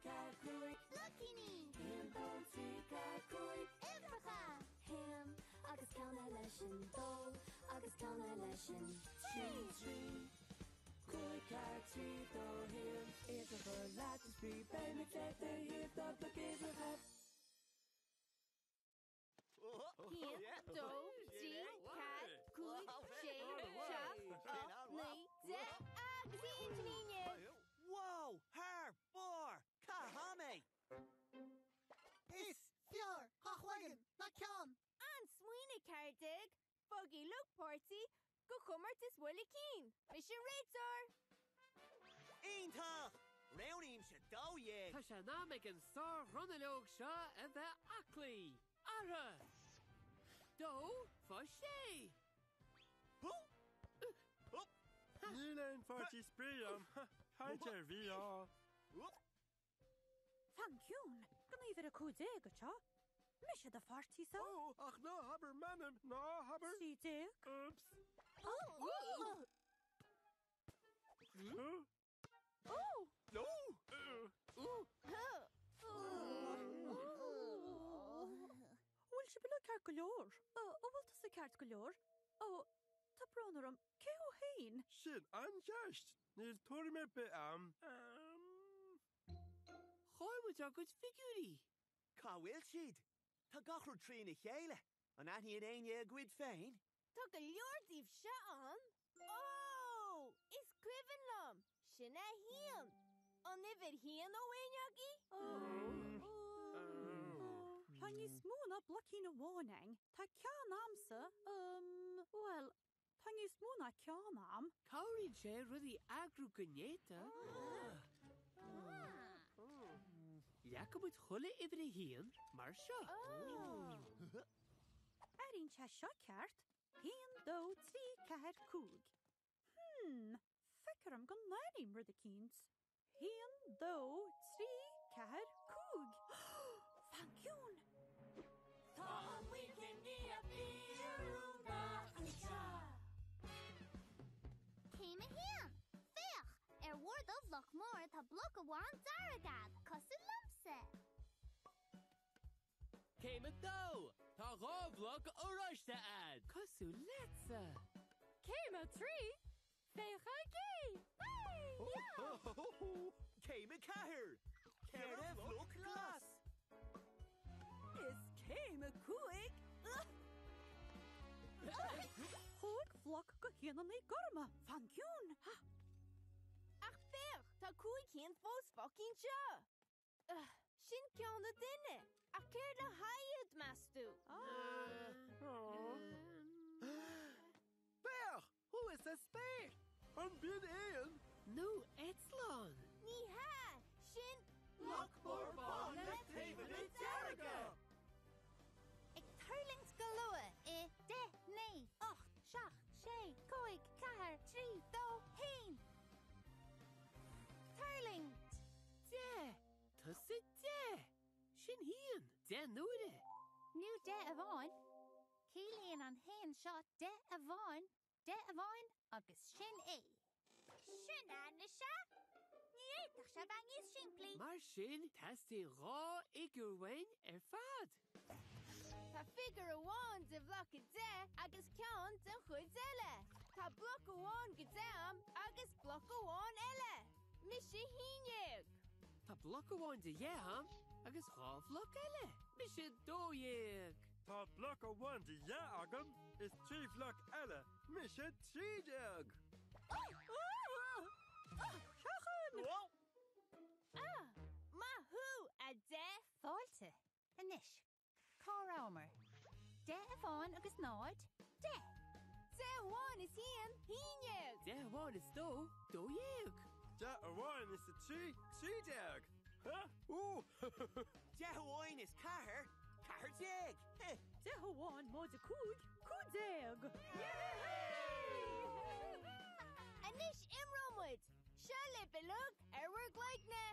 car cúig Lucky-ní Him trí car cúig Ifrecha Him agus ceanna leis an dó agus ceanna leis an trí Cúig car trí dó him Is a for láit is brí Bei me cléit a hir dog le gébrecha Him, dó, trí, cad, cúig, sé, seach, ní, de, agus injníine. Whoa! Har! Bar! Kahame! Is fiar hachwagen na cean. An smuoine cardig, foggy look party, go chummart is bhfuil cín. Mis sin réitor. Eintach! Raunín se dóhéag! Tá sé ná ag an sár runalóg seo a bheith aclaí. Ara! Dó, fá sé! Ní leon fáirtí spríam. Haintear bhí á. Fanciún, gan ífir a cúdé go seo? Mis sé de fartí sa? Ó, ach ná habar manam, ná habar. Sí dé? Oops. Oh! Huh? Oh! No! Bhfuil si bula ceart go leor? Ó, bhfuil tá sa ceart go leor? Ó, tá bránarm, cé ó hain? Sin ancheist. Níl tóir mé be am. Cháimid a go figúrí. Cáhfuil siad? Tá gachar trí na chéile. An aithníon aine gcuid féin? Tá go leordíobh se an? Ó, is cuivan lom, sin a hían. An ifir hían ó éineagaí? Tá ní smúna blocí na bháing, tá cean amsa, well, tá ní smúna cean am. Cáirín sé rudí agrú gonéta. Leacamid chulla ibre hían mar seo. Erín se seo ceart, hían dó trí ceir cúg. Feicem go nairím rud a cíns. Hían dó trí ceir cúg. Fanciún! Tá weekend ní a bíúna an Céime hían Féach bhór dó bhlach mór tá bloc amháin daragad cos in lumsa. Céime dó, tá gábhlach óráiste ad. Cosú letsa. Céime trí, fécha gé. Céime cahir! Ceireh look glas! Is céime cúig? Chúig floc go chéanana í gorma, fanciún! Ach féach, tá cúig chéan fós focín seo. Sin ceanna duine, ach céir le haiad meastú. Beach! Who is a spare? An bíon éan. Nó etslán. Ní ha, sin Lochmór bán le taobh na dearga. Ag tarlings go lua I 10, 9, 8, 7, 6, 5, 4, 3, 2, 1. Tarling! De, tusa de. Sin hían, de nuaire. New de a bháin. Cílíonn an hain seo de a bháin agus sin é. Sin anna se? Ní éach se bangíos siimplí. Mar sin, tastí rá igurhain fad. Tá figur amháin de bhlach go de agus ceann den chuid eile. Tá bloc amháin go deam agus bloc amháin eile. Mis sé híineag. Tá bloc amháin de dheam agus rábhlach eile. Mis sé dóhéag. Tá bloc a bhain de dhé agam is trí bhlach eile. Mis sé trídeag. Seachan! Mathú a de Fáilte. Anis. Cárámar. De a bháin agus náid. De. de amháin is hían híineag. De amháin is dóhéag. De a bhain is a trídeag. Ú! Dehain is cahir! Cahir deag! De bháin mód a cúig, cúdéag! Anis imrómuid, se le belug ar bhar gleicne.